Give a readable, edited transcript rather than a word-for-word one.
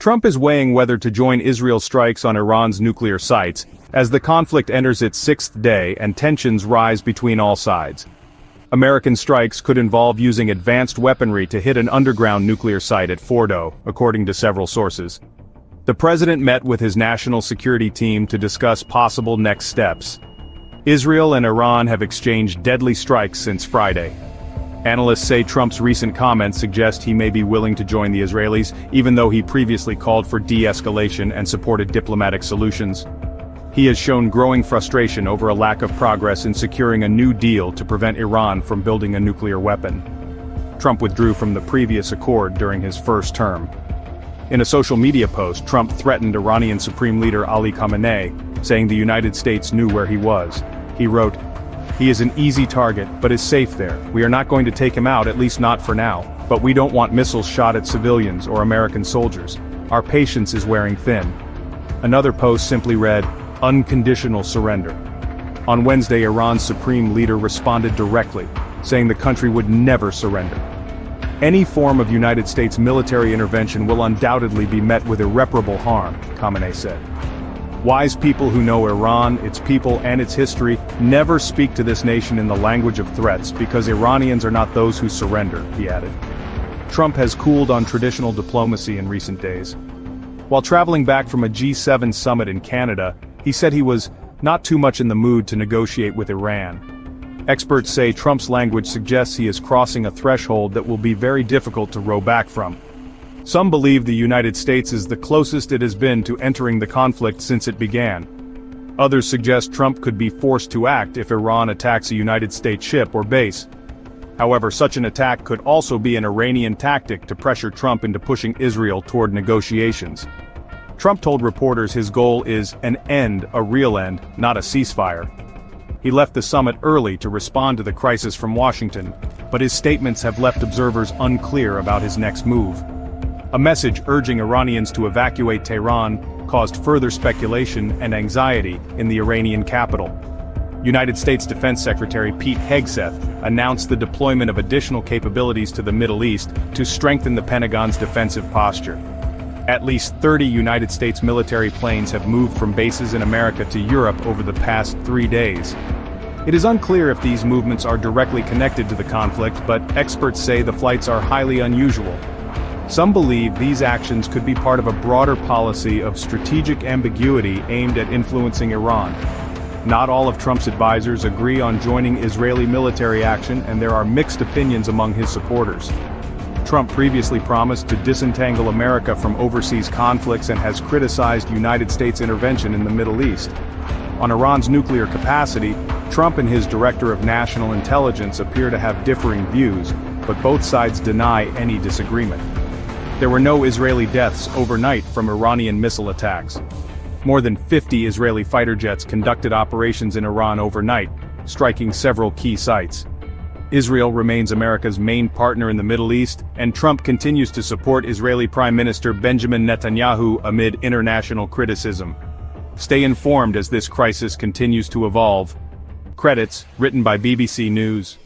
Trump is weighing whether to join Israel's strikes on Iran's nuclear sites, as the conflict enters its sixth day and tensions rise between all sides. American strikes could involve using advanced weaponry to hit an underground nuclear site at Fordo, according to several sources. The president met with his national security team to discuss possible next steps. Israel and Iran have exchanged deadly strikes since Friday. Analysts say Trump's recent comments suggest he may be willing to join the Israelis, even though he previously called for de-escalation and supported diplomatic solutions. He has shown growing frustration over a lack of progress in securing a new deal to prevent Iran from building a nuclear weapon. Trump withdrew from the previous accord during his first term. In a social media post, Trump threatened Iranian Supreme Leader Ali Khamenei, saying the United States knew where he was. He wrote, "He is an easy target, but is safe there. We are not going to take him out, at least not for now. But we don't want missiles shot at civilians or American soldiers. Our patience is wearing thin." Another post simply read, "Unconditional surrender." On Wednesday, Iran's supreme leader responded directly, saying the country would never surrender. "Any form of United States military intervention will undoubtedly be met with irreparable harm," Khamenei said. "Wise people who know Iran, its people, and its history never speak to this nation in the language of threats because Iranians are not those who surrender," he added. Trump has cooled on traditional diplomacy in recent days. While traveling back from a G7 summit in Canada, he said he was not too much in the mood to negotiate with Iran. Experts say Trump's language suggests he is crossing a threshold that will be very difficult to row back from. Some believe the United States is the closest it has been to entering the conflict since it began. Others suggest Trump could be forced to act if Iran attacks a United States ship or base. However, such an attack could also be an Iranian tactic to pressure Trump into pushing Israel toward negotiations. Trump told reporters his goal is an end, a real end, not a ceasefire. He left the summit early to respond to the crisis from Washington, but his statements have left observers unclear about his next move. A message urging Iranians to evacuate Tehran caused further speculation and anxiety in the Iranian capital. United States Defense Secretary Pete Hegseth announced the deployment of additional capabilities to the Middle East to strengthen the Pentagon's defensive posture. At least 30 United States military planes have moved from bases in America to Europe over the past 3 days. It is unclear if these movements are directly connected to the conflict, but experts say the flights are highly unusual. Some believe these actions could be part of a broader policy of strategic ambiguity aimed at influencing Iran. Not all of Trump's advisors agree on joining Israeli military action, and there are mixed opinions among his supporters. Trump previously promised to disentangle America from overseas conflicts and has criticized United States intervention in the Middle East. On Iran's nuclear capacity, Trump and his Director of National Intelligence appear to have differing views, but both sides deny any disagreement. There were no Israeli deaths overnight from Iranian missile attacks. More than 50 Israeli fighter jets conducted operations in Iran overnight, striking several key sites. Israel remains America's main partner in the Middle East, and Trump continues to support Israeli Prime Minister Benjamin Netanyahu amid international criticism. Stay informed as this crisis continues to evolve. Credits written by BBC News.